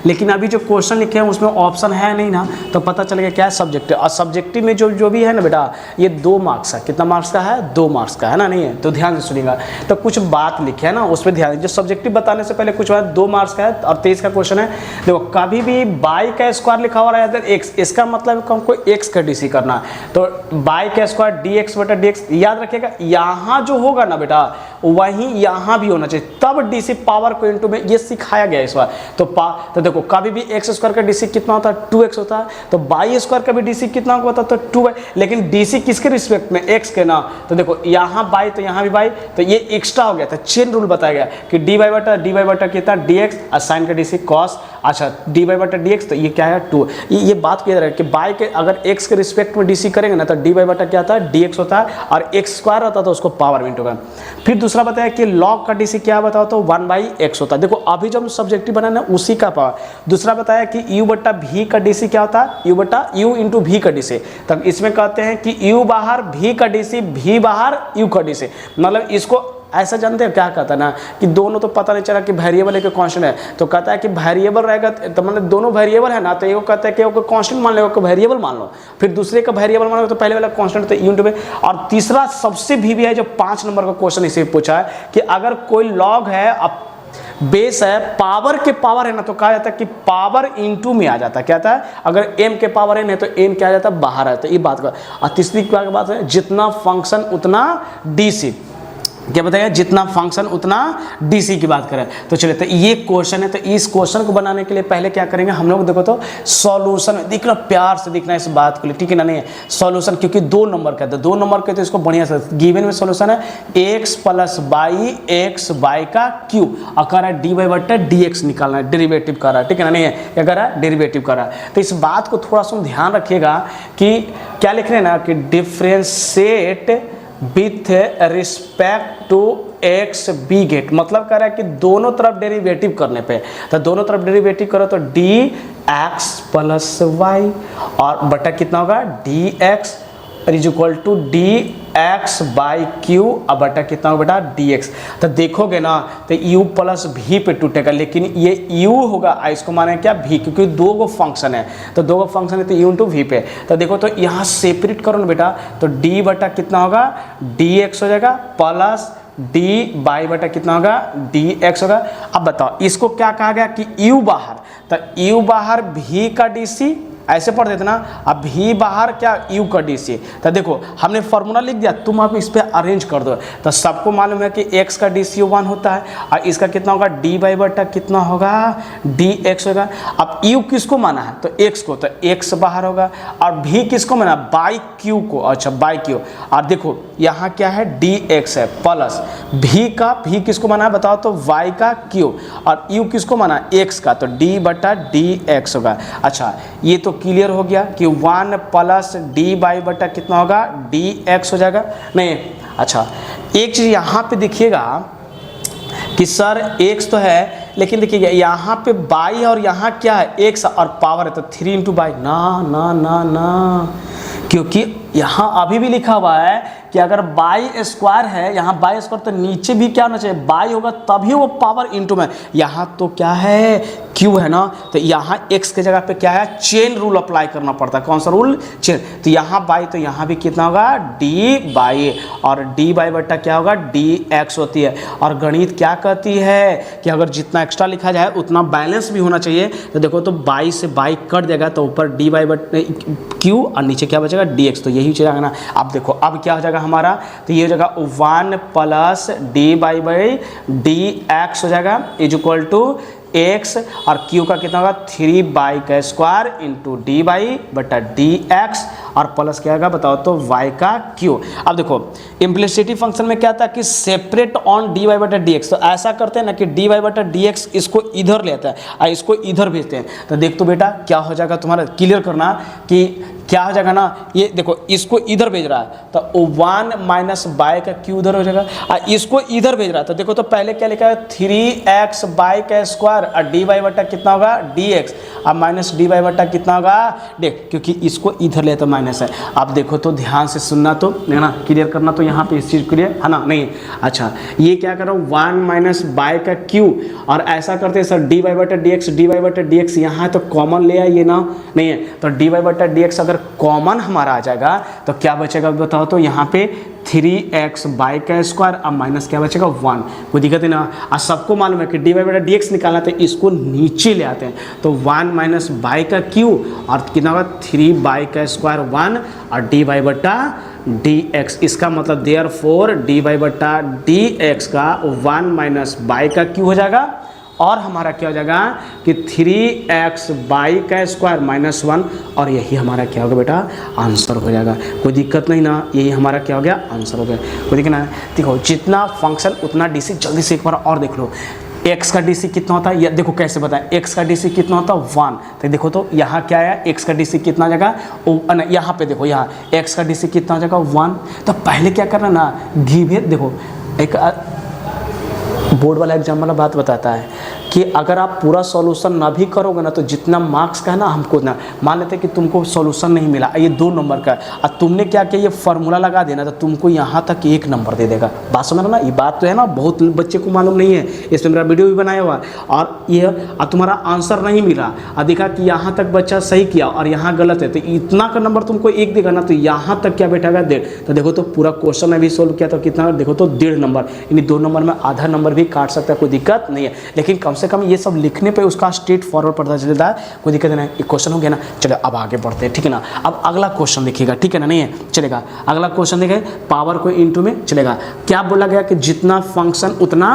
लेकिन अभी जो क्वेश्चन लिखे हैं उसमें ऑप्शन है नहीं ना, तो पता चलेगा क्या है सब्जेक्टिव। और सब्जेक्टिव में जो भी है ना बेटा, ये 2 मार्क्स का, कितना मार्क्स का है, 2 मार्क्स का है ना, नहीं है तो ध्यान से सुनिएगा। तो कुछ बात लिखे है ना उस पर ध्यान, जो सब्जेक्टिव बताने से पहले कुछ बात, 2 मार्क्स का है और 23 का क्वेश्चन है। देखो कभी भी बाई का स्क्वायर लिखा हुआ रहता है एक्स, इसका मतलब हमको एक्स का डीसी करना है, तो बाई का स्क्वायर dx बटा dx, याद रखिएगा यहाँ जो होगा ना बेटा वहीं यहाँ भी होना चाहिए, तब डीसी पावर को इनटू में, ये सिखाया गया इस बार। तो देखो कभी भी एक्स स्क्वायर का डीसी कितना होता है, 2x होता है, तो बाई स्क्वायर का भी डीसी कितना होता है, तो 2y, लेकिन डीसी किसके रिस्पेक्ट में, एक्स के ना। तो देखो यहाँ बाई तो यहाँ भी बाई, तो ये एक्स्ट्रा हो गया था, चेन रूल बताया गया कि dy बटा कितना dx, और साइन का डीसी कॉस, अच्छा dy बटा dx, तो ये क्या है 2। ये बात क्लियर है कि बाई के अगर x के रिस्पेक्ट में डीसी करेंगे ना तो dy बटा क्या होता है dx होता है, और x स्क्वायर होता है तो उसको पावर में होगा। फिर दूसरा बताया कि log का डीसी क्या बताओ, तो 1/x होता है। देखो अभी जो हम सब्जेक्टिव बनाना है उसी का पावर। दूसरा बताया कि u बटा v का डीसी क्या होता है, u इंटू v का डीसी, तब इसमें कहते हैं कि u बाहर v का डीसी, v बाहर u का डीसी, मतलब इसको ऐसा जानते हैं क्या कहता है ना कि दोनों तो पता नहीं चला कि वेरिएबल है कि कांस्टेंट है, तो कहता है कि वेरिएबल रहेगा तो मतलब दोनों वेरिएबल है ना, तो एक कहता है कि एक कांस्टेंट मान लो, एक वेरिएबल मान लो, फिर दूसरे का वेरिएबल मान लो, तो पहले वाला कांस्टेंट तो यूनिट में। और तीसरा सबसे भी है जो 5 नंबर का क्वेश्चन इसे पूछा है कि अगर कोई लॉग है अब बेस है, पावर के पावर है ना, तो कहा जाता है कि पावर इनटू में आ जाता है, क्या आता है, अगर m के पावर n है तो n क्या आ जाता है, बाहर है, तो ये बात का। और तीसरी क्या बात है, जितना फंक्शन उतना डीसी, क्या बताएगा, जितना फंक्शन उतना डीसी की बात करें। तो चलिए, तो ये क्वेश्चन है, तो इस क्वेश्चन को बनाने के लिए पहले क्या करेंगे हम लोग, देखो तो सॉल्यूशन दिखना, प्यार से दिखना इस बात के लिए, ठीक है ना, नहीं है सॉल्यूशन, क्योंकि 2 नंबर का है, 2 नंबर के तो इसको बढ़िया से गिवन में सॉल्यूशन है x plus by x by का क्यूब, और कह रहा है dy बटा dx निकालना है, डेरिवेटिव कर रहा है, ठीक है ना, नहीं है क्या कर रहा है, डेरिवेटिव कर रहा है। तो इस बात को थोड़ा सा ध्यान रखिएगा कि क्या लिख रहे हैं ना कि differentiate with respect to x we get, मतलब कह रहा है कि दोनों तरफ डेरिवेटिव करने पे, तो दोनों तरफ डेरिवेटिव करो तो डी एक्स प्लस वाई, और बटा कितना होगा d x is equal to d x by q, अब बटा कितना होगा बेटा डी एक्स। तो देखोगे ना तो u प्लस v पे टूटेगा, लेकिन ये u होगा, इसको माने क्या v, क्योंकि 2 गो फंक्शन है, तो 2 गो फंक्शन है तो u इंटू v पे। तो देखो तो यहाँ सेपरेट करो ना बेटा, तो d बटा कितना होगा dx हो जाएगा, प्लस d बाई बटा कितना होगा dx होगा। अब बताओ इसको क्या कहा गया कि u बाहर, तो u बाहर v का dc, ऐसे पढ़ देते ना, अब v बाहर क्या u का डीसी। तो देखो हमने फार्मूला लिख दिया, तुम आप इस पे अरेंज कर दो, तो सबको मालूम है कि x का डीसी 1 होता है, और इसका कितना होगा डी बाई बटा कितना होगा dx होगा। अब u किसको माना है, तो x को, तो x बाहर होगा, और v किसको माना बाई q को, अच्छा बाई q, और देखो यहाँ क्या है dx है, प्लस v किसको माना है बताओ, तो y का q, और u किसको माना x का, तो d बटा dx होगा। अच्छा ये तो क्लियर हो गया कि 1 प्लस डी बाई बटा कितना होगा डी एक्स हो जाएगा, नहीं। अच्छा एक चीज़ यहाँ पे देखिएगा कि सर x तो है, लेकिन देखिएगा यहाँ पे बाई और यहाँ क्या है x और पावर है, तो 3 इंटू बाई, ना ना ना ना, क्योंकि यहाँ अभी भी लिखा हुआ है कि अगर बाई स्क्वायर है, यहाँ बाई स्क्वायर, तो नीचे भी क्या होना चाहिए बाई होगा, तभी वो पावर इंटू में। यहाँ तो क्या है क्यू है ना, तो यहाँ x के जगह पे क्या है चेन रूल अप्लाई करना पड़ता है। कौन सा रूल, चेन। तो यहाँ बाई, तो यहाँ भी कितना होगा डी बाई, और डी बाई बट्टा क्या होगा डी एक्स होती है। और गणित क्या कहती है कि अगर जितना एक्स्ट्रा लिखा जाए उतना बैलेंस भी होना चाहिए। तो देखो तो बाई से बाई कट जाएगा, तो ऊपर डी बाई बट क्यू और नीचे क्या बचेगा डी एक्स, तो यही चीज़ आएगा ना। अब देखो अब क्या हो जाएगा हमारा, तो ये हो जाएगा 1 plus D by by D x हो जाएगा इज इक्वल टू एक्स, और क्यू का कितना होगा 3 बाई का स्क्वायर इंटू डी बाई बटा डी एक्स, और प्लस क्या होगा बताओ तो वाई का क्यू। अब देखो इम्प्लिसिटी फंक्शन में क्या था कि सेपरेट ऑन डी वाई बटा डी एक्स, तो ऐसा करते हैं ना कि डी वाई बटा डी एक्स इसको इधर लेता है और इसको इधर भेजते हैं। तो देख तो बेटा क्या हो जाएगा तुम्हारा, क्लियर करना कि क्या हो जाएगा ना, ये देखो इसको इधर भेज रहा है तो 1 माइनस बाय का क्यू उधर हो जाएगा, और इसको इधर भेज रहा है तो देखो तो पहले क्या लिखा है 3x बाय का स्क्वायर और डी वाई बटा कितना होगा dx, अब माइनस डी वाई बटा कितना होगा देख, क्योंकि इसको इधर ले तो माइनस है। अब देखो तो ध्यान से सुनना तो है ना, क्लियर करना तो यहाँ पे इस चीज़ क्लियर है ना नहीं। अच्छा ये क्या कर रहा हूँ 1 माइनस बाय का क्यू, और ऐसा करते हैं सर डी वाई बटा डी एक्स यहाँ तो कॉमन ले आइए ना, नहीं है तो डी वाई बटा डी एक्स अगर कॉमन हमारा आ जाएगा तो क्या बचेगा बताओ तो यहाँ पे 3x बाय का स्क्वायर, अब माइनस क्या बचेगा 1, कोई दिक्कत नहीं ना। और सबको मालूम है कि डी वाई बटा डी एक्स निकालना तो इसको नीचे ले आते हैं तो 1 माइनस बाय का क्यू और कितना होगा 3 बाय का स्क्वायर 1 और डी वाई बटा डी एक्स, इसका मतलब देयरफॉर डी वाई बटा डी एक्स का 1 माइनस बाय का क्यू हो जाएगा, और हमारा क्या हो जाएगा कि 3x बाई का स्क्वायर माइनस 1, और यही हमारा क्या होगा बेटा आंसर हो जाएगा। कोई दिक्कत नहीं ना, यही हमारा क्या हो गया आंसर हो गया। कोई दिक्कत नहीं, देखो जितना फंक्शन उतना डीसी, जल्दी से एक बार और देख लो। x का डीसी कितना होता है, ये देखो कैसे बताएं, x का डीसी कितना होता है 1, तो देखो तो यहाँ क्या है x का डीसी कितना हो जाएगा, यहाँ पे देखो यहाँ x का डीसी कितना हो जाएगा 1। तो पहले क्या करना ना, गिव देखो एक बोर्ड वाला एग्जाम वाला बात बताता है कि अगर आप पूरा सॉल्यूशन ना भी करोगे ना तो जितना मार्क्स का है ना हमको ना, मान लेते कि तुमको सॉल्यूशन नहीं मिला, ये 2 नंबर का है और तुमने क्या किया ये फार्मूला लगा देना तो तुमको यहाँ तक 1 नंबर दे देगा। बात समझ रहे ना, ये बात तो है ना, बहुत बच्चे को मालूम नहीं है, इसमें मेरा वीडियो भी बनाया हुआ और ये तुम्हारा आंसर नहीं मिला और देखा कि यहाँ तक बच्चा सही किया और यहाँ गलत है तो इतना का नंबर तुमको 1 देगा ना, तो यहाँ तक क्या बैठेगा 1.5। तो देखो तो पूरा क्वेश्चन अभी सोल्व किया तो कितना, देखो तो 1.5 नंबर, यानी 2 नंबर में आधा नंबर भी काट सकता है, कोई दिक्कत नहीं है। लेकिन कम से कम ये सब लिखने पे उसका स्ट्रेट फॉरवर्ड पता चलता है, कोई दिक्कत नहीं। एक क्वेश्चन हो गया ना, चलो अब आगे बढ़ते हैं, ठीक है ना। अब अगला क्वेश्चन देखिएगा, ठीक है ना, नहीं है चलेगा। अगला क्वेश्चन देखें, पावर को इनटू में चलेगा। क्या बोला गया कि जितना फंक्शन उतना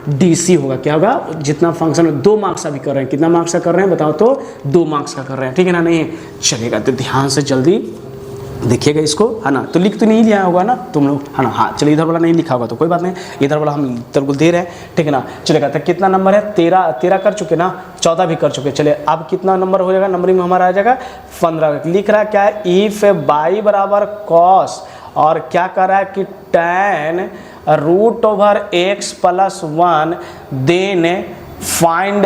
डीसी होगा, क्या होगा जितना फंक्शन 2 मार्क्स अभी कर रहे हैं, कितना मार्क्स का कर रहे हैं बताओ तो 2 मार्क्स का कर रहे हैं, ठीक है ना, नहीं चलेगा। तो ध्यान से जल्दी देखिएगा इसको, है ना। तो लिख तो नहीं लिया होगा ना तुम लोग, है ना। हाँ चलिए, इधर वाला नहीं लिखा होगा तो कोई बात नहीं, इधर वाला हम इधर को दे रहे हैं, ठीक है ना। चलेगा तो कितना नंबर है 13 कर चुके ना, 14 भी कर चुके। चलिए अब कितना नंबर हो जाएगा, नंबरिंग में हमारा आ जाएगा 15। लिख रहा है क्या है, इफ बाई बराबर कॉस और क्या कर रहा है कि tan √x + 1 then find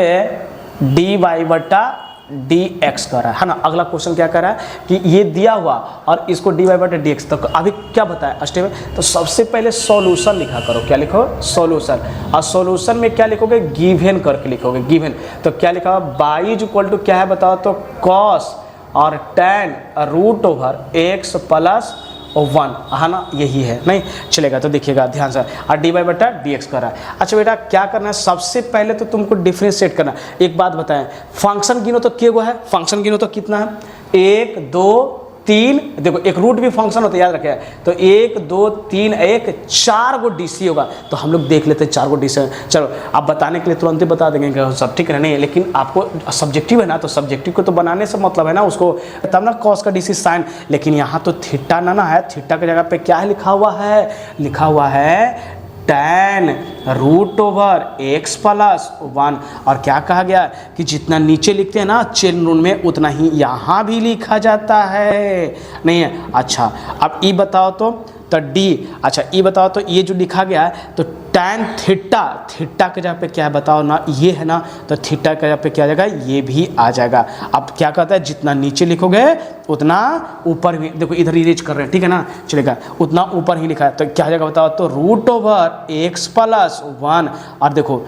d y बटा डी एक्स कर रहा है ना। अगला क्वेश्चन क्या कर रहा है कि ये दिया हुआ और इसको डी वाई बटा डी एक्स, तो अभी क्या बताया स्टेप, तो सबसे पहले सॉल्यूशन लिखा करो। क्या लिखो सॉल्यूशन, और सॉल्यूशन में क्या लिखोगे गिवन करके लिखोगे, गिवन। तो क्या लिखा हुआ बाई इज इक्वल टू क्या है बताओ तो कॉस और tan √x + 1, है ना, यही है नहीं चलेगा। तो देखिएगा ध्यान से, और डी वाई बटा डी एक्स कर रहा है। अच्छा बेटा क्या करना है, सबसे पहले तो तुमको डिफ्रेंशिएट करना है। एक बात बताएं, फंक्शन गिनो तो क्या है, फंक्शन गिनो तो कितना है 1 2 3, देखो एक रूट भी फंक्शन होता है याद रखें, तो 1 2 3 1 4 गो डीसी होगा। तो हम लोग देख लेते हैं 4 गो डीसी। चलो आप बताने के लिए तुरंत ही बता देंगे कि सब ठीक है नहीं, लेकिन आपको सब्जेक्टिव है ना, तो सब्जेक्टिव को तो बनाने से मतलब है ना उसको, तब ना कॉस का डीसी साइन। लेकिन यहाँ तो थीटा ना है, थीटा की जगह पे क्या है लिखा हुआ है, लिखा हुआ है tan √x + 1। और क्या कहा गया कि जितना नीचे लिखते हैं ना चेन रूल में उतना ही यहाँ भी लिखा जाता है, नहीं है। अच्छा अब ई बताओ तो डी, अच्छा ई बताओ तो ये जो लिखा गया है तो tan थीटा, थीटा के जगह पे क्या है बताओ ना, ये है ना, तो थीटा के जगह पे क्या आ जाएगा, ये भी आ जाएगा। अब क्या कहता है जितना नीचे लिखोगे उतना ऊपर भी, देखो इधर इरेज कर रहे हैं, ठीक है ना चलेगा, उतना ऊपर ही लिखा है। तो क्या आ जाएगा बताओ तो √x + 1, और देखो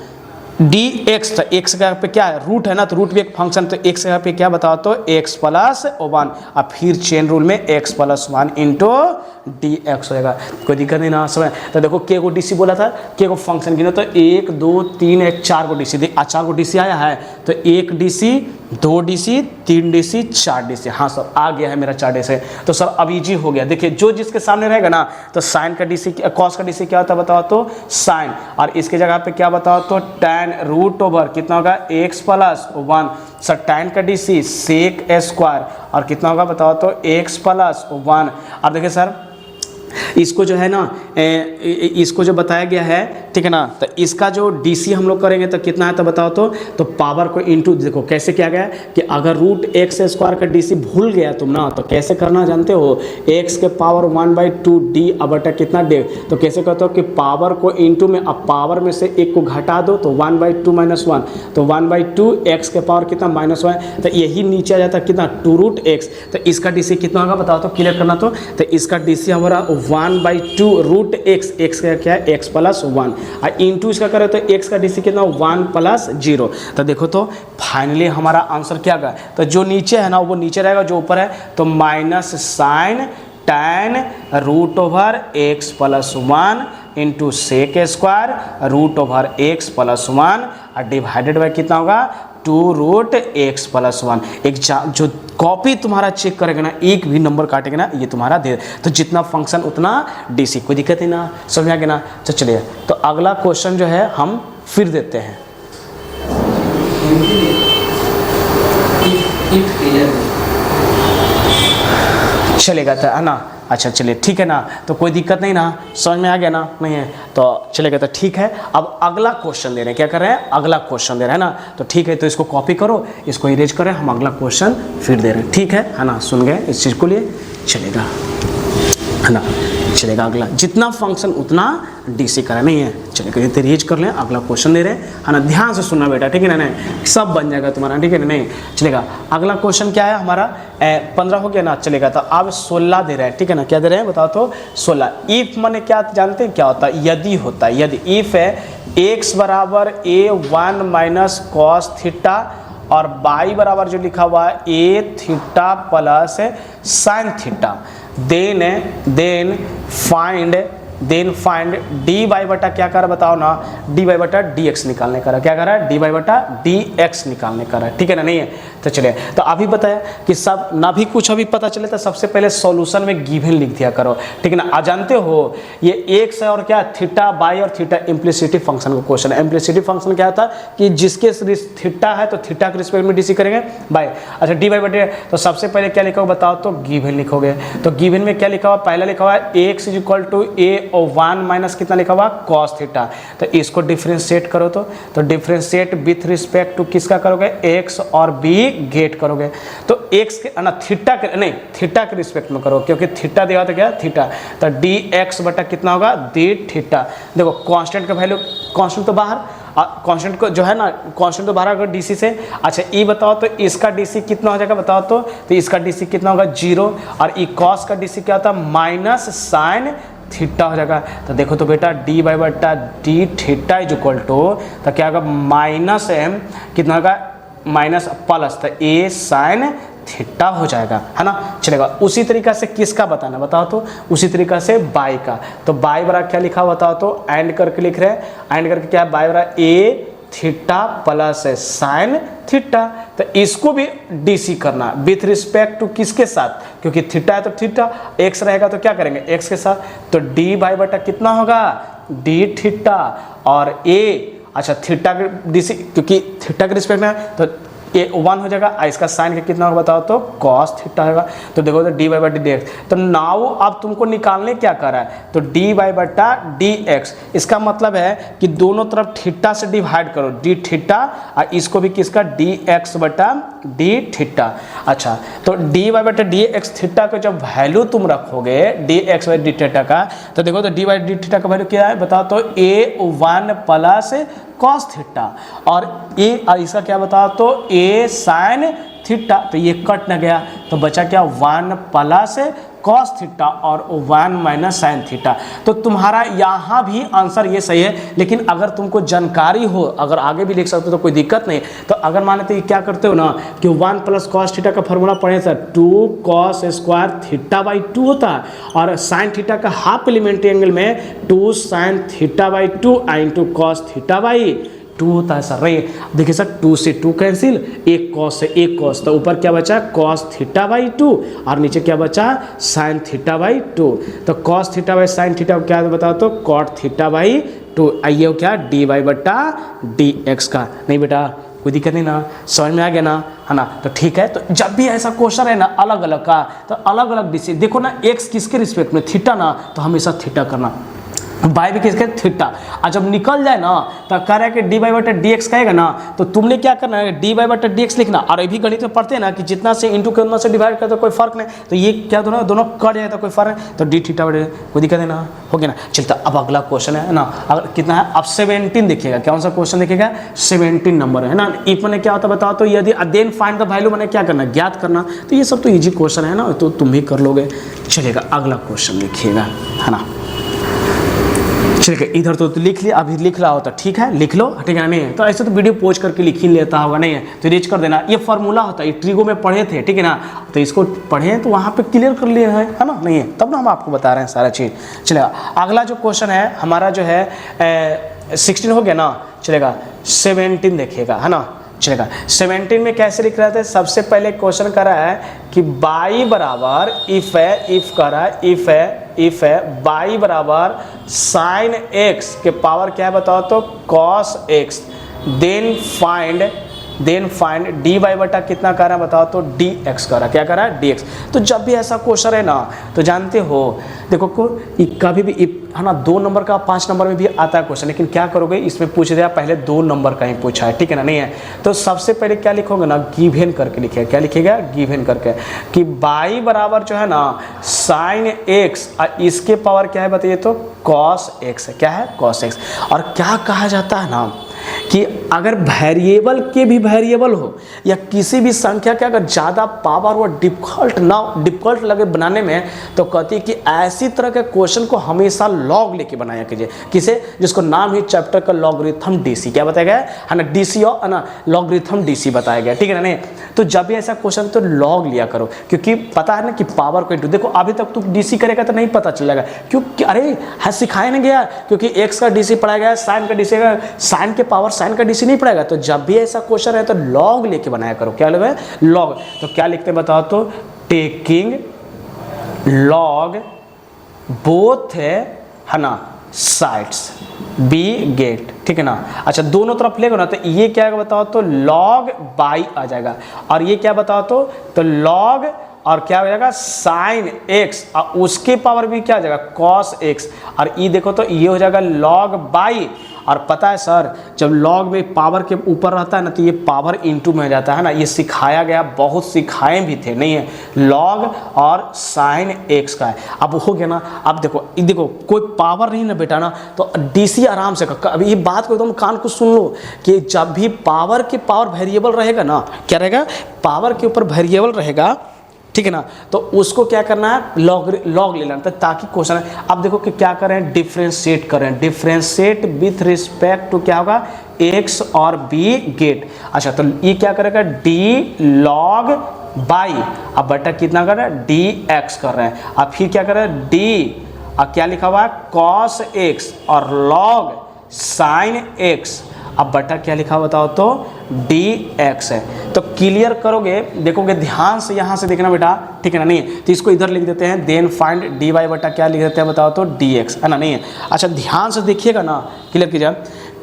डी एक्स, तो एक्स का पे क्या है रूट है ना, तो रूट भी एक फंक्शन, तो एक्स का पे क्या बताओ तो x + 1, और फिर चेन रूल में x + 1 इंटू डी एक्स हो जाएगा। कोई दिक्कत नहीं ना समझ। तो देखो के को डीसी बोला था, के को फंक्शन गिनो तो 1 2 3 1 4 को डीसी, 4 को डीसी आया है, तो 1 डीसी 2 डीसी 3 डीसी 4 डीसी। हाँ सर आ गया है मेरा 4 डीसी। तो सर अब इजी हो गया, देखिए जो जिसके सामने रहेगा ना, तो साइन का डीसी कॉस का डीसी क्या होता है बताओ तो साइन, और इसके जगह पे क्या बताओ तो tan √ कितना होगा x + 1, सर tan का डीसी sec² और कितना होगा बताओ तो x + 1। अब देखिए सर इसको जो है ना इसको जो बताया गया है, ठीक है ना, तो इसका जो डीसी हम लोग करेंगे तो कितना है तो बताओ तो पावर को इनटू, देखो कैसे किया गया है कि अगर रूट एक्स स्क्वायर का डीसी भूल गया तुम ना, तो कैसे करना जानते हो, एक्स के पावर 1/2 डी बटा कितना डे, तो कैसे कहते हो कि पावर को इनटू में, अब पावर में से एक को घटा दो तो 1/2 - 1, तो 1/2 एक्स के पावर कितना -1, तो यही नीचे आ जाता है कितना 2 रूट एक्स, तो इसका डीसी कितना होगा बताओ तो, क्लियर करना तो इसका डीसी हमारा 1/2 रूट एक्स, एक्स का क्या है x + 1, और इंटू इसका करें तो x का डीसी कितना 1 + 0, तो देखो तो फाइनली हमारा आंसर क्या गया, तो जो नीचे है ना वो नीचे रहेगा, जो ऊपर है तो minus sine tan √x + 1 into sec square √x + 1 और डिवाइडेड बाई कितना होगा 2 रूट x + 1। एग्जाम जो कॉपी तुम्हारा चेक करेगा ना, एक भी नंबर काटेगा ना, ये तुम्हारा दे, तो जितना फंक्शन उतना डीसी, कोई दिक्कत नहीं ना, समझ आ गया ना। तो चलिए तो अगला क्वेश्चन जो है हम फिर देते हैं। चलेगा था है ना, अच्छा चलिए ठीक है ना, तो कोई दिक्कत नहीं ना, समझ में आ गया ना, नहीं है तो चलेगा तो ठीक है। अब अगला क्वेश्चन दे रहे हैं, क्या कर रहे हैं, अगला क्वेश्चन दे रहे हैं ना, तो ठीक है, तो इसको कॉपी करो, इसको इरेज करें, हम अगला क्वेश्चन फिर दे रहे हैं, ठीक है ना, सुन गए इस चीज़ को लिए, चलेगा है ना, चलेगा अगला, जितना फंक्शन उतना डीसी करा, नहीं है चलेगा, ये इरेज कर लें, अगला क्वेश्चन दे रहे हैं है ना, ध्यान से सुनना बेटा, ठीक है ना, नहीं सब बन जाएगा तुम्हारा, ठीक है ना, नहीं चलेगा। अगला क्वेश्चन क्या है हमारा 15 हो गया ना, चलेगा, तो अब 16 दे रहे हैं, ठीक है ना, क्या दे रहे हैं बताओ तो 16। इफ माने क्या जानते हैं क्या होता है, यदि होता है, यदि इफ है x बराबर a1 - cos थीटा और y बराबर जो लिखा हुआ है a theta plus sine theta, then find d y बटा क्या कर बताओ ना, डी वाई बटा डी एक्स निकालने का, क्या कर रहा है डी वाई बटा डी एक्स निकालने का, ठीक है ना, नहीं है तो चलिए, तो अभी बताया कि सब ना भी कुछ अभी पता चले तो सबसे पहले सॉल्यूशन में गिवन लिख दिया करो, ठीक है ना। आ जानते हो ये एक्स है और क्या थीटा बाई और थीटा इम्प्लिसिटी फंक्शन का क्वेश्चन है। इम्प्लिसिटी फंक्शन क्या था कि जिसके थीटा है तो थीटा के रिस्पेक्ट में डीसी करेंगे बाई, अच्छा डी वाई बटे, तो सबसे पहले क्या लिखोगे बताओ तो गिवन लिखोगे, तो गिवन में क्या लिखा हुआ, पहला लिखा हुआ है एक्स इज इक्वल टू ए और 1 माइनस कितना लिखा हुआ कॉस थीटा, तो इसको डिफरेंशिएट करो, तो डिफरेंशिएट विथ रिस्पेक्ट टू किसका करोगे, एक्स और बी गेट करोगे, तो एक्स के ना थीटा के नहीं थीटा के रिस्पेक्ट में करो, क्योंकि थीटा दिया तो क्या थीटा, तो डी एक्स बटा कितना होगा डी थीटा। देखो कांस्टेंट का वैल्यू, कांस्टेंट तो बाहर, कांस्टेंट को जो है ना कांस्टेंट तो बाहर अगर डीसी से, अच्छा ये बताओ तो इसका डीसी कितना हो जाएगा बताओ तो इसका डीसी कितना होगा 0, और ई कॉस का डीसी क्या होता है माइनस साइन थीटा हो जाएगा। तो देखो तो बेटा डी वाई बटा d theta is equal to, तो क्या होगा माइनस एम कितना होगा माइनस प्लस, तो ए साइन थीटा हो जाएगा, है ना, चलेगा। उसी तरीका से किसका बताना बताओ तो, उसी तरीका से बाई का, तो बाई बराबर क्या लिखा बताओ तो एंड करके लिख रहे हैं, एंड करके क्या है बाई बराबर ए थीटा प्लस साइन थीटा, तो इसको भी डीसी करना विथ रिस्पेक्ट टू किसके साथ, क्योंकि थीटा है तो थीटा, एक्स रहेगा तो क्या करेंगे एक्स के साथ, तो डी बाई बटा कितना होगा डी थीटा और ए, अच्छा थीटा के डीसी क्योंकि थीटा के रिस्पेक्ट में तो ए 1 हो जाएगा, इसका साइन का कितना होगा बताओ तो कॉस थीटा होगा, तो देखो तो डी वाई बटा डी एक्स, तो नाउ अब तुमको निकालने क्या कर रहा है, तो डी वाई बटा डी एक्स, इसका मतलब है कि दोनों तरफ थीटा से डिवाइड करो डी थीटा, और इसको भी किसका डी एक्स बटा डी थीटा। अच्छा तो डी वाई बटा डी एक्स थीटा का जब वैल्यू तुम रखोगे D x by D theta का, तो देखो तो डी वाई डी थीटा का वैल्यू क्या है बताओ तो a1 प्लस कॉस थीटा, और ए और इसका क्या बताओ तो ए साइन थीटा, तो ये कट न गया तो बचा क्या 1 प्लस कॉस थीटा और 1 माइनस साइन थीटा। तो तुम्हारा यहाँ भी आंसर ये सही है, लेकिन अगर तुमको जानकारी हो, अगर आगे भी लिख सकते हो तो कोई दिक्कत नहीं। तो अगर मान लेते क्या करते हो ना कि 1 प्लस कॉस थीटा का फॉर्मूला पढ़े sir 2 cos square theta by 2 होता है, और साइन थीटा का हाफ एलिमेंट्री एंगल में 2 sine theta by 2 into cos theta by 2 होता है सर। रे देखिए सर 2 से 2 कैंसिल, एक कॉस से एक कॉस, तो ऊपर क्या बचा कॉस थीटा बाई 2 और नीचे क्या बचा साइन थीटा बाई 2, तो cos theta by sine theta को क्या बताओ तो कॉट थीटा बाई 2, आइए क्या डी वाई बटा डी एक्स का, नहीं बेटा कोई दिक्कत नहीं ना, समझ में आ गया ना, है ना। तो ठीक है, तो जब भी ऐसा क्वेश्चन है ना अलग अलग का, तो अलग अलग डिसीजन देखो ना, एक्स किसके रिस्पेक्ट में थीटा ना, तो हमेशा थीटा करना, बाई भी किसके थीटा। और जब निकल जाए ना तो कह रहा है कि डी बाई बटा डी एक्स कहेगा ना, तो तुमने क्या करना है, डी बाई बटा डी एक्स लिखना। और अभी गणित में पढ़ते हैं ना कि जितना से इंटू के उतना से डिवाइड करते कोई फर्क नहीं, तो ये क्या दोनों कट जाए तो कोई फर्क नहीं, तो डी थीटा बटे कोई दिक्कत है ना, हो गया ना। चलता अब अगला क्वेश्चन है ना, अगर कितना है, अब 17 देखिएगा, कौन सा क्वेश्चन देखिएगा, 17 नंबर है ना। इफ मैंने क्या होता बताओ तो, यदि देन फाइंड द वैल्यू मैंने क्या करना, ज्ञात करना। तो ये सब तो इजी क्वेश्चन है ना, तो तुम भी कर लोगे। चलेगा अगला क्वेश्चन लिखिएगा, है ना। चलिए इधर तो लिख लिया, अभी लिख रहा हो तो ठीक है, लिख लो, ठीक है नहीं है तो ऐसे तो वीडियो पोज करके लिख ही लेता होगा, नहीं है तो रीच कर देना। ये फार्मूला होता है, ये ट्रिगो में पढ़े थे, ठीक है ना, तो इसको पढ़े तो वहाँ पे क्लियर कर लिए है ना, नहीं है तब ना हम आपको बता रहे हैं सारा चीज़। चलेगा अगला जो क्वेश्चन है हमारा जो है 16 हो गया ना, चलेगा 17 देखिएगा, है ना। चलेगा 17 में कैसे लिख रहे थे, सबसे पहले क्वेश्चन कर रहा है कि बाई बराबर इफ है, इफ कर रहा है इफ है बाई बराबर साइन एक्स के पावर क्या है बताओ तो cos x, then find d y बटा कितना कर रहा है बताओ तो डी एक्स कर रहा है, क्या कर रहा है डी एक्स। तो जब भी ऐसा क्वेश्चन है ना तो जानते हो देखो कभी भी है ना 2 नंबर का 5 नंबर में भी आता है क्वेश्चन, लेकिन क्या करोगे इसमें पूछ दिया पहले 2 नंबर का ही पूछा है, ठीक है ना, नहीं है तो सबसे पहले क्या लिखोगे ना, गिवन करके लिखिएगा, क्या लिखिएगा गिवन करके, कि बाई बराबर जो है ना साइन एक्स इसके पावर क्या है बताइए तो कॉस एक्स है, क्या है कॉस एक्स। और क्या कहा जाता है ना कि अगर वेरिएबल के भी वेरिएबल हो या किसी भी संख्या के अगर ज़्यादा पावर हो डिफिकल्ट लगे बनाने में, तो कहती है कि ऐसी तरह के क्वेश्चन को हमेशा लॉग लेके बनाया कीजिए, किसे जिसको नाम ही चैप्टर का लॉगरिथम डीसी क्या बताया गया है ना, डीसी और ना लॉगरिथम डीसी बताया गया, ठीक है ना। नहीं तो जब भी ऐसा क्वेश्चन तो लॉग लिया करो, क्योंकि पता है ना कि पावर को देखो अभी तक तू डीसी करेगा तो नहीं पता चलेगा, क्योंकि अरे है सिखाया नहीं गया, क्योंकि एक्स का डीसी पढ़ाया गया, साइन का डीसी, साइन के पावर साइन का डीसी नहीं पड़ेगा। तो जब भी ऐसा क्वेश्चन है तो लॉग लेके बनाया करो, क्या लोग है लॉग। तो क्या लिखते हैं बताओ तो, टेकिंग लॉग बोथ है ना साइड्स बी गेट, ठीक है ना। अच्छा दोनों तरफ लेगा ना तो ये क्या है बताओ तो लॉग बाई आ जाएगा, और ये क्या बताओ तो लॉग और क्या हो जाएगा साइन एक्स, और उसके पावर भी क्या आ जाएगा कॉस एक्स, और ये देखो तो ये हो जाएगा लॉग बाई। और पता है सर जब लॉग में पावर के ऊपर रहता है ना तो ये पावर इंटू में हो जाता है ना, ये सिखाया गया, बहुत सिखाए भी थे, नहीं है लॉग और साइन एक्स का है। अब हो गया ना, अब देखो कोई पावर नहीं ना बेटा ना, तो डीसी आराम से अब ये बात को एकदम कान को सुन लो कि जब भी पावर के पावर वेरिएबल रहेगा ना, क्या रहेगा पावर के ऊपर वेरिएबल रहेगा, ठीक है ना, तो उसको क्या करना है लॉग ले लेना, ताकि क्वेश्चन है। अब देखो कि क्या करें डिफ्रेंशिएट करें, डिफ्रेंशिएट विथ रिस्पेक्ट टू क्या होगा एक्स और बी गेट। अच्छा तो ये क्या करेगा डी लॉग बाई, अब बटा कितना कर रहा है डी एक्स कर रहे हैं, अब फिर क्या कर रहे हैं डी और क्या लिखा हुआ है कॉस एक्स और लॉग साइन एक्स, अब बटा क्या लिखा बताओ तो डी एक्स है। तो क्लियर करोगे देखोगे ध्यान से, यहाँ से देखना बेटा, ठीक है ना, नहीं तो इसको इधर लिख देते हैं, देन फाइंड डी वाई बटा क्या लिख देते हैं बताओ तो डी एक्स, है ना, नहीं है। अच्छा ध्यान से देखिएगा ना, क्लियर कीजिए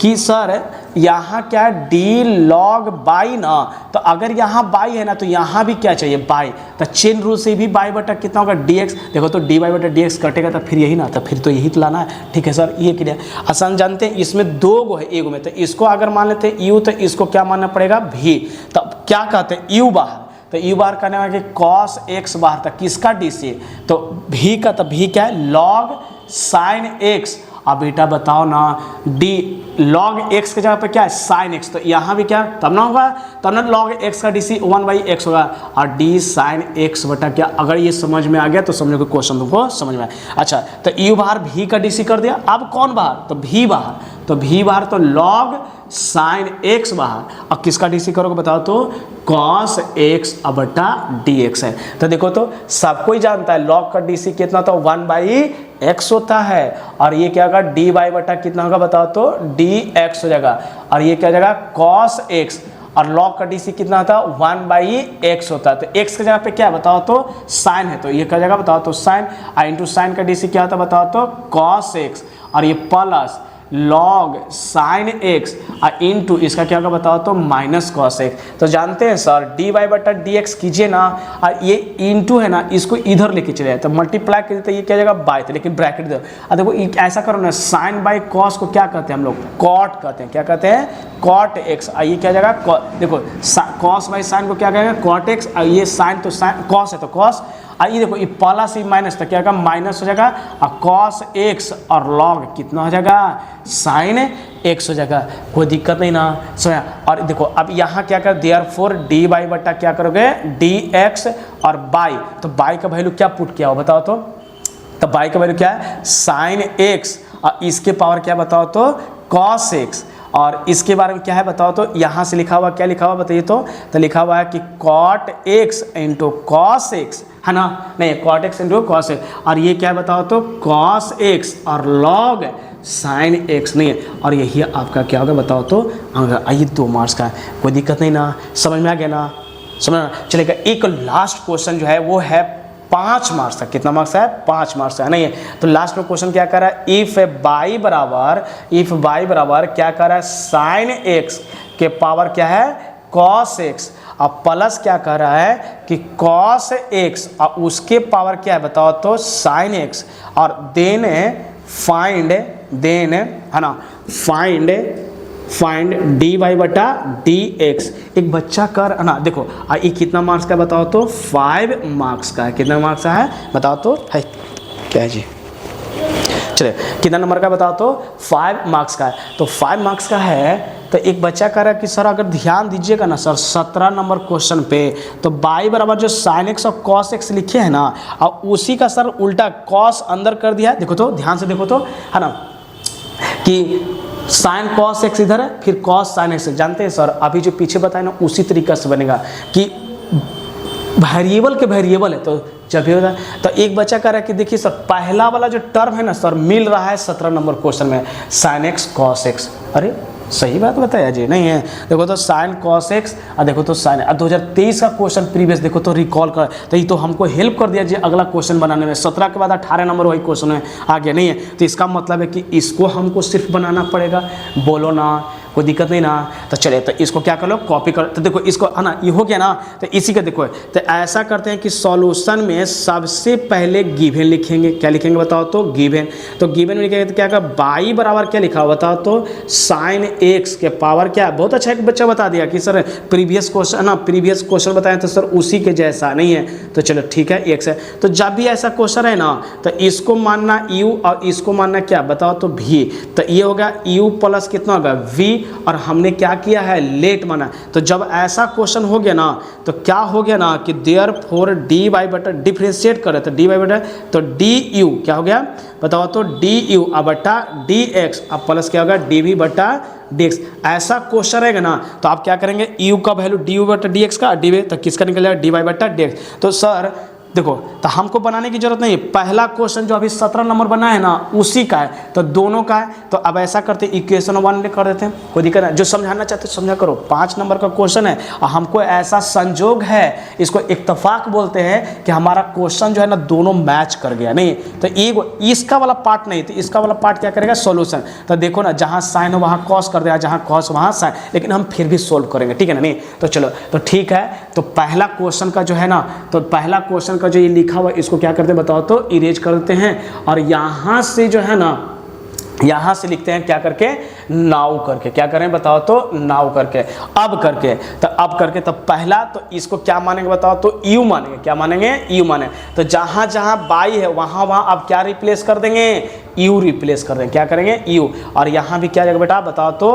कि सर यहाँ क्या डी लॉग बाई ना, तो अगर यहाँ बाई है ना तो यहाँ भी क्या चाहिए बाई, तो चेन रूल से भी बाई बटा कितना होगा डी एक्स, देखो तो डी वाई बटा डी एक्स कटेगा तो फिर यही ना, तो फिर तो यही तो लाना है, ठीक है सर ये क्लियर। आसान जानते हैं इसमें 2 गो है, एगो में तो इसको अगर मान लेते हैं यू तो इसको क्या मानना पड़ेगा भी, तब क्या कहते हैं यू बाहर, तो यू बार करने वाला कि कॉस एक्स बाहर था किसका डी सी, तो भी का, तो भी क्या है लॉग साइन एक्स। अब बेटा बताओ ना डी लॉग एक्स के जगह पे क्या है साइन एक्स, तो यहाँ भी क्या तब ना होगा, तब ना लॉग एक्स का डी सी 1/x होगा, और डी साइन एक्स बटा क्या, अगर ये समझ में आ गया तो समझो कि क्वेश्चन तुमको समझ में आया। अच्छा तो यू बाहर भी का डी सी कर दिया, अब कौन बाहर तो भी बाहर, तो भी बाहर तो लॉग साइन एक्स बाहर, और किसका डी सी करोगे बताओ तो कॉस एक्स बटा डी एक्स है। तो देखो तो सबको ही जानता है लॉग का डी सी कितना था 1/x होता है, और ये क्या होगा डी वाई बटा कितना होगा बताओ तो डी एक्स हो जाएगा, और ये क्या हो जाएगा कॉस एक्स, और लॉग का डी सी कितना था 1/x होता है, तो x के जगह पे क्या बताओ तो साइन है, तो ये क्या जगह बताओ तो साइन, और इंटू साइन का डी सी क्या होता है बताओ तो कॉस एक्स, और ये प्लस लॉग साइन एक्स और इंटू इसका क्या होगा बताओ तो माइनस कॉस एक्स। तो जानते हैं सर डी वाई बटा डी एक्स कीजिए ना, और ये इंटू है ना इसको इधर लेके चले जाए तो मल्टीप्लाई कीजिए तो ये क्या जाएगा बाय, तो लेकिन ब्रैकेट दो। और देखो ऐसा करो ना, साइन बाई कॉस को क्या कहते हैं हम लोग, कॉट कहते हैं। क्या कहते हैं, कॉट एक्स। और ये क्या जाएगा, देखो कॉस बाई साइन को क्या कहेंगे, कॉट एक्स। और ये साइन तो साइन कॉस है तो कॉस, आइए देखो ये प्लस ही माइनस तो क्या होगा माइनस हो जाएगा, और कॉस एक्स और लॉग कितना हो जाएगा, साइन एक्स हो जाएगा। कोई दिक्कत नहीं ना सोया। और देखो अब यहाँ क्या कर, देयरफॉर डी बाई बटा क्या करोगे डी एक्स और बाई, तो बाई का वैल्यू क्या पुट किया हो बताओ तो बाई का वैल्यू क्या है साइन एक्स, और इसके पावर क्या बताओ तो कॉस एक्स, और इसके बारे में क्या है बताओ तो यहाँ से लिखा हुआ क्या लिखा हुआ बताइए तो लिखा हुआ है कि cot x into cos x है ना, नहीं cot x into cos x, और ये क्या है बताओ तो कॉस एक्स और लॉग साइन एक्स नहीं है, और यही आपका क्या होगा बताओ तो आइए 2 मार्क्स का है। कोई दिक्कत नहीं ना, समझ में आ गया ना, समझ चलेगा। एक लास्ट क्वेश्चन जो है वो है 5 मार्क्स का। कितना मार्क्स है, 5 मार्क्स है नहीं है। तो लास्ट में क्वेश्चन क्या कर रहा है, इफ बाई बराबर क्या कर रहा है साइन एक्स के पावर क्या है कॉस एक्स, और प्लस क्या कह रहा है कि कॉस एक्स और उसके पावर क्या है बताओ तो साइन एक्स, और देन है ना फाइंड डी वाई बटा डी एक्स। एक बच्चा कर ना, देखो ये कितना मार्क्स का बताओ तो 5 मार्क्स का है। कितना मार्क्स का है बताओ तो, है क्या है जी, चलिए कितना नंबर का बताओ तो 5 मार्क्स का है। तो 5 मार्क्स का है तो एक बच्चा कह रहा है कि सर अगर ध्यान दीजिएगा ना सर 17 नंबर क्वेश्चन पे, तो बाई बराबर जो साइन एक्स और कॉस एक्स लिखे हैं ना, और उसी का सर उल्टा कॉस अंदर कर दिया है। देखो तो ध्यान से देखो तो है ना, कि साइन कॉस एक्स इधर है, फिर कॉस साइन एक्स। जानते हैं सर अभी जो पीछे बताए ना उसी तरीके से बनेगा कि वेरिएबल के वेरिएबल है, तो जब भी होता है तो एक बच्चा कह रहा है कि देखिए सर पहला वाला जो टर्म है ना सर मिल रहा है 17 नंबर क्वेश्चन में साइन एक्स कॉस एक्स। अरे सही बात बताया जी, नहीं है देखो तो साइन कॉस एक्स, और देखो तो साइन 2023 का क्वेश्चन प्रीवियस देखो तो रिकॉल कर, तो ये तो हमको हेल्प कर दिया जी अगला क्वेश्चन बनाने में। 17 के बाद 18 नंबर वही क्वेश्चन है आ गया, नहीं है तो इसका मतलब है कि इसको हमको सिर्फ बनाना पड़ेगा। बोलो ना, कोई दिक्कत नहीं ना। तो चलिए तो इसको क्या कर लो कॉपी कर, तो देखो इसको है ना ये हो गया ना, तो इसी का देखो तो ऐसा करते हैं कि सॉल्यूशन में सबसे पहले गिवन लिखेंगे। क्या लिखेंगे बताओ तो गिवन, तो गिवन में लिखेंगे तो क्या होगा बाई बराबर क्या लिखा हुआ बताओ तो साइन एक्स के पावर क्या है। बहुत अच्छा एक बच्चा बता दिया कि सर प्रीवियस क्वेश्चन ना, प्रीवियस क्वेश्चन बताया तो सर उसी के जैसा नहीं है, तो चलो ठीक है एक्स है। तो जब भी ऐसा क्वेश्चन है ना तो इसको मानना यू और इसको मानना क्या बताओ तो भी, तो ये होगा यू प्लस कितना होगा वी, और हमने क्या किया है लेट माना। तो जब ऐसा क्वेश्चन हो गया ना तो क्या हो गया ना कि देयरफॉर डी वाई बटा डिफ्रेंशिएट करे तो डी वाई बटा तो डी यू क्या हो गया बताओ तो डी यू अब बटा डी एक्स, अब प्लस क्या होगा डी वी बटा डी एक्स। ऐसा क्वेश्चन रहेगा ना तो आप क्या करेंगे यू का वैल्यू डी यू बटा डी एक्स का, डी वी तो किसका निकल जाएगा डी वाई बटा डी एक्स। तो सर देखो तो हमको बनाने की जरूरत नहीं है, पहला क्वेश्चन जो अभी 17 नंबर बना है ना उसी का है, तो दोनों का है। तो अब ऐसा करते इक्वेशन 1 कर देते हैं, कोई दिक्कत नहीं। जो समझाना चाहते समझा करो, 5 नंबर का क्वेश्चन है और हमको ऐसा संजोग है, इसको इत्तेफाक बोलते हैं कि हमारा क्वेश्चन जो है ना दोनों मैच कर गया। नहीं तो एक इसका वाला पार्ट नहीं, तो इसका वाला पार्ट क्या करेगा सोल्यूशन। तो देखो ना जहाँ साइन हो वहाँ कॉस कर देगा, जहाँ कॉस वहाँ साइन, लेकिन हम फिर भी सोल्व करेंगे, ठीक है ना। नहीं तो चलो तो ठीक है। तो पहला क्वेश्चन का जो है ना, तो पहला क्वेश्चन जो ये लिखा हुआ इसको क्या करते हैं बताओ तो इरेज कर देते हैं, और यहां से जो है ना यहां से लिखते हैं क्या करके नाउ करके, क्या करें बताओ तो नाउ करके, अब करके। तो अब करके तो पहला तो इसको क्या मानेंगे बताओ तो यू मानेंगे। क्या मानेंगे यू माने, तो जहां जहां बाई है वहां वहां अब क्या रिप्लेस कर देंगे यू रिप्लेस कर देंगे। क्या करेंगे यू, और यहाँ भी क्या जाएगा बेटा बताओ तो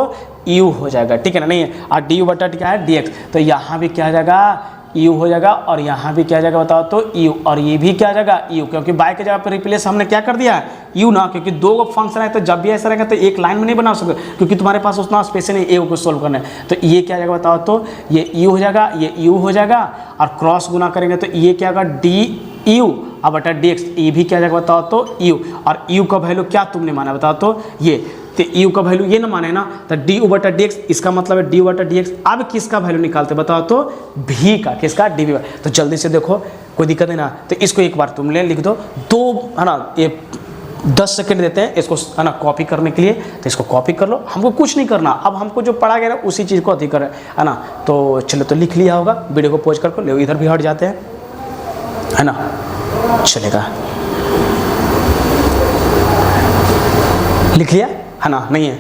यू हो जाएगा, ठीक है ना। नहीं और डी यू बटा क्या है डी एक्स, तो यहाँ भी क्या जाएगा यू हो जाएगा, और यहाँ भी क्या जाएगा बताओ तो यू, और ये भी क्या जाएगा यू, क्योंकि बाई के जगह पर रिप्लेस हमने क्या कर दिया यू ना, क्योंकि 2 फंक्शन है तो जब भी ऐसा रहेगा तो एक लाइन में नहीं बना सकते, क्योंकि तुम्हारे पास उतना स्पेस नहीं ए को सोल्व करना है। तो ये क्या जाएगा बताओ तो ये यू हो जाएगा, ये यू हो जाएगा, और क्रॉस गुना करेंगे तो ये क्या होगा डी यू अब बटा डी एक्स, ये भी क्या जाएगा बताओ तो यू, और यू का वैल्यू क्या तुमने माना बताओ तो ये, तो यू का वैल्यू ये ना माने ना, तो डी यू बटा डी एक्स, इसका मतलब है डी यू बटा डी एक्स। अब किसका वैल्यू निकालते बताओ तो भी का, किसका डी वी। तो जल्दी से देखो कोई दिक्कत नहीं ना, तो इसको एक बार तुम ले लिख दो, 2 है ना ये 10 सेकंड देते हैं इसको है ना कॉपी करने के लिए, तो इसको कॉपी कर लो, हमको कुछ नहीं करना, अब हमको जो पढ़ा गया ना उसी चीज़ को अधिक है ना। तो चलो, तो लिख लिया होगा, वीडियो को पॉज कर लो, इधर भी हट जाते हैं, है ना, चलेगा। लिख लिया है ना, नहीं है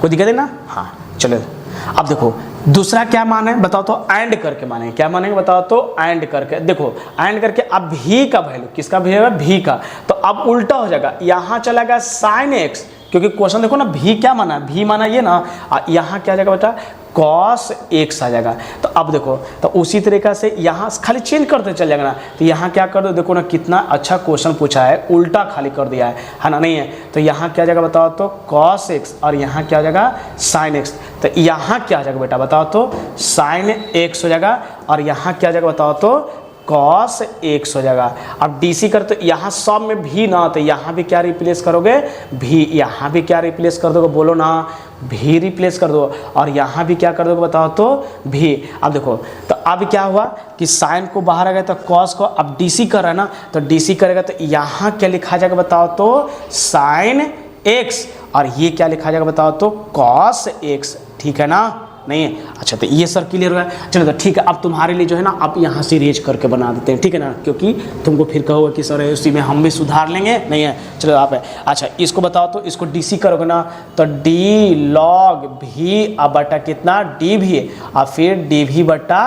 कोई दिक्कत है ना, हाँ चलो। अब देखो दूसरा क्या माने बताओ तो, एंड करके माने, क्या मानेंगे बताओ तो, एंड करके। देखो एंड करके अब भी का वैल्यू किसका भी है, भी का, तो अब उल्टा हो जाएगा, यहाँ चला गया साइन एक्स, क्योंकि क्वेश्चन देखो ना भी क्या माना, भी माना ये ना, यहाँ क्या आ जाएगा बेटा कॉस एक्स आ जाएगा। तो अब देखो, तो उसी तरीक़ा से यहाँ खाली चेंज करते चल जाएगा ना, तो यहाँ क्या कर दो, देखो ना कितना अच्छा क्वेश्चन पूछा है, उल्टा खाली कर दिया है ना, नहीं है। तो यहाँ क्या आ जाएगा बताओ तो कॉस एक्स, और यहाँ क्या आ जाएगा साइन एक्स, तो यहाँ क्या आ जाएगा बेटा बताओ तो साइन एक्स हो जाएगा, और यहाँ क्या आ जाएगा बताओ तो कॉस एक्स हो जाएगा। अब डीसी कर तो यहाँ सब में भी ना, तो यहाँ भी क्या रिप्लेस करोगे, भी, यहाँ भी क्या रिप्लेस कर दोगे बोलो ना, भी रिप्लेस कर दो, और यहाँ भी क्या कर दोगे बताओ तो भी। अब देखो, तो अब क्या हुआ कि साइन को बाहर आ गया, तो कॉस को अब डीसी कर रहा है ना, तो डीसी करेगा तो यहाँ क्या लिखा जाएगा बताओ तो साइन एक्स, और ये क्या लिखा जाएगा बताओ तो कॉस एक्स, ठीक है ना, नहीं है। अच्छा, तो ये सर क्लियर हुआ है, चलो तो ठीक है। अब तुम्हारे लिए जो है ना, आप यहाँ से रेज करके बना देते हैं, ठीक है ना, क्योंकि तुमको फिर कहोगे कि सर उसी में हम भी सुधार लेंगे, नहीं है, चलो आप है। अच्छा, इसको बताओ तो, इसको डीसी करोगे ना, तो डी लॉग भी अब बटा कितना डी भी, और फिर डी भी बटा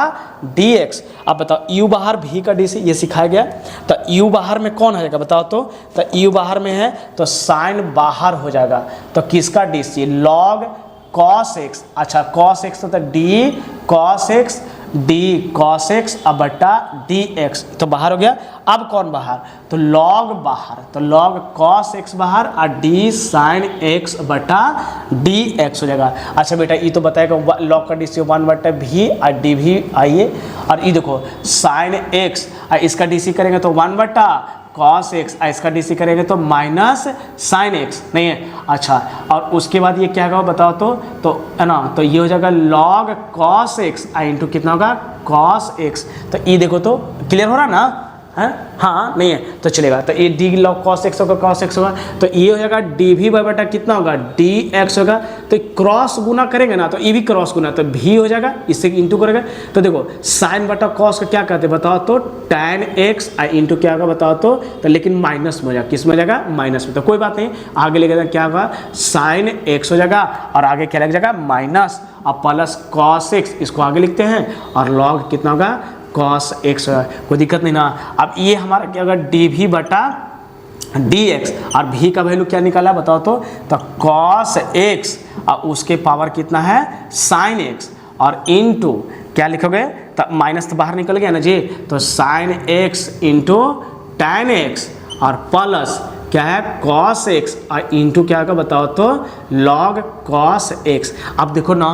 डी एक्स। अब बताओ यू बाहर भी का डीसी, ये सिखाया गया, तो यू बाहर में कौन आ जाएगा बताओ तो यू बाहर में है तो साइन बाहर हो जाएगा, तो किसका डीसी लॉग कॉस एक्स। अच्छा, कॉस एक्स तो D cos x, D cos x अब बटा डी एक्स, तो बाहर हो गया। अब कौन बाहर, तो लॉग बाहर, तो लॉग कॉस एक्स बाहर, और डी साइन एक्स बटा डी एक्स हो जाएगा। अच्छा बेटा, ये तो बताएगा लॉग का डी सी 1 बटा भी, और डी भी आइए, और ये देखो साइन एक्स, इसका डी सी करेंगे तो 1 बटा कॉस एक्स, इसका डीसी करेंगे तो माइनस साइन एक्स, नहीं है। अच्छा, और उसके बाद ये क्या होगा बताओ तो है ना, तो ये हो जाएगा लॉग कॉस एक्स इंटू कितना होगा कॉस एक्स। तो ये देखो तो क्लियर हो रहा ना, है हाँ, नहीं है, तो चलेगा। तो ये डी लॉग कॉस एक्स होगा, कॉस एक्स होगा, तो ये हो जाएगा डी भी बाई बटा कितना होगा डी एक्स होगा। तो क्रॉस गुना करेंगे ना, तो ये भी क्रॉस गुना, तो भी हो जाएगा, इससे इंटू करेगा। तो देखो साइन बटा कॉस का क्या कहते हैं बताओ तो tan एक्स, इंटू क्या होगा बताओ तो लेकिन माइनस में हो जाएगा, किस में हो जाएगा माइनस में, तो कोई बात नहीं, आगे लेके क्या होगा साइन एक्स हो जाएगा, और आगे क्या लग जाएगा माइनस, और प्लस कॉस एक्स, इसको आगे लिखते हैं, और लॉग कितना होगा कॉस एक्स, कोई दिक्कत नहीं ना। अब ये हमारा क्या होगा डी भी बटा डी एक्स, और भी का वैल्यू क्या निकाला बताओ तो कॉस एक्स, और उसके पावर कितना है साइन एक्स, और इनटू क्या लिखोगे, तो माइनस तो बाहर निकल गया ना जी, तो sine x into tan x, और प्लस क्या है कॉस एक्स, और इंटू क्या होगा बताओ तो लॉग कॉस एक्स। अब देखो ना,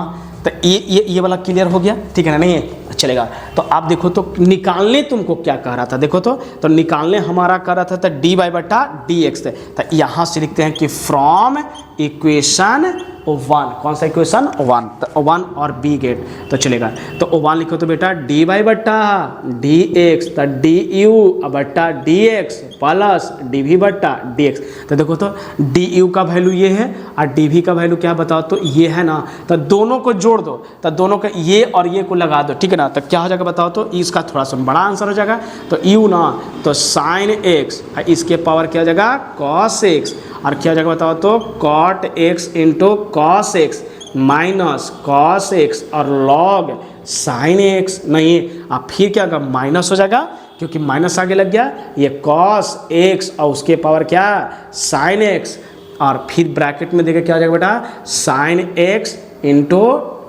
तो ये वाला क्लियर हो गया, ठीक है ना, नहीं है, चलेगा। तो आप देखो तो निकालने तुमको क्या कह रहा था, देखो तो निकालने हमारा कह रहा था तो डी वाई बटा डी एक्स, तो यहाँ से लिखते हैं कि फ्रॉम इक्वेशन 1, कौन सा इक्वेशन 1, तो 1 और बी गेट, तो चलेगा। तो 1 लिखो तो बेटा डी वाई बटा डी एक्स, तो डी यू बटा डी एक्स प्लस डी भी बटा डी एक्स। तो देखो तो डी यू का वैल्यू ये है, और डी भी का वैल्यू क्या बताओ तो ये है ना, तो दोनों को जोड़ दो, तो दोनों का ये और ये को लगा दो, ठीक है ना, तो क्या हो जाएगा बताओ तो इसका थोड़ा सा बड़ा आंसर हो जाएगा, तो यू ना तो साइन एक्स, इसके पावर क्या हो जाएगा कॉस एक्स, और क्या हो जाएगा बताओ तो cot x into cos x minus cos x, और लॉग साइन एक्स, नहीं अब फिर क्या होगा माइनस हो जाएगा, क्योंकि माइनस आगे लग गया, ये कॉस एक्स और उसके पावर क्या साइन एक्स, और फिर ब्रैकेट में देखिए क्या हो जाएगा बेटा sine x into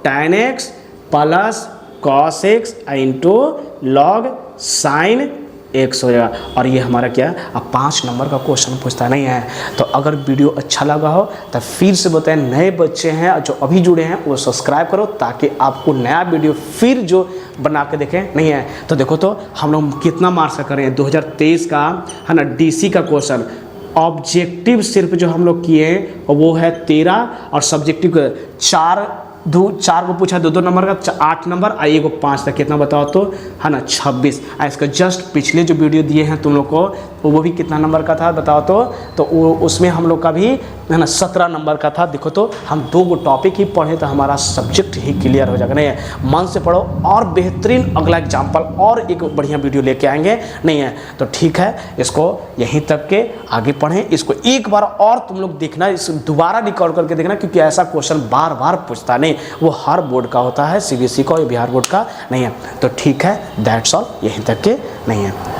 tan x plus cos x into log sine x हो जाएगा। और ये हमारा क्या अब 5 नंबर का क्वेश्चन पूछता नहीं है। तो अगर वीडियो अच्छा लगा हो तो फिर से बताएं, नए बच्चे हैं जो अभी जुड़े हैं वो सब्सक्राइब करो, ताकि आपको नया वीडियो फिर जो बना के देखें नहीं है। तो देखो तो हम लोग कितना मार्क्स का कर रहे हैं 2023 का है ना, डीसी का क्वेश्चन। ऑब्जेक्टिव सिर्फ जो हम लोग किए हैं वो है 13 और सब्जेक्टिव 4 चार को पूछा 2-2 नंबर का 8 नंबर, आइए को 5 तक कितना बताओ तो है ना 26। इसका जस्ट पिछले जो वीडियो दिए हैं तुम लोग को वो भी कितना नंबर का था बताओ तो उसमें हम लोग का भी है ना 17 नंबर का था। देखो तो हम 2 टॉपिक ही पढ़े तो हमारा सब्जेक्ट ही क्लियर हो जाएगा। नहीं है, मन से पढ़ो और बेहतरीन अगला एग्जाम्पल और एक बढ़िया वीडियो लेके आएंगे। नहीं है तो ठीक है, इसको यहीं तक के आगे पढ़ें, इसको एक बार और तुम लोग देखना, इस दोबारा रिकॉर्ड करके देखना, क्योंकि ऐसा क्वेश्चन बार बार पूछता नहीं, वो हर बोर्ड का होता है, CBSE का और बिहार बोर्ड का। नहीं है तो ठीक है, दैट्स ऑल, यहीं तक के। नहीं है।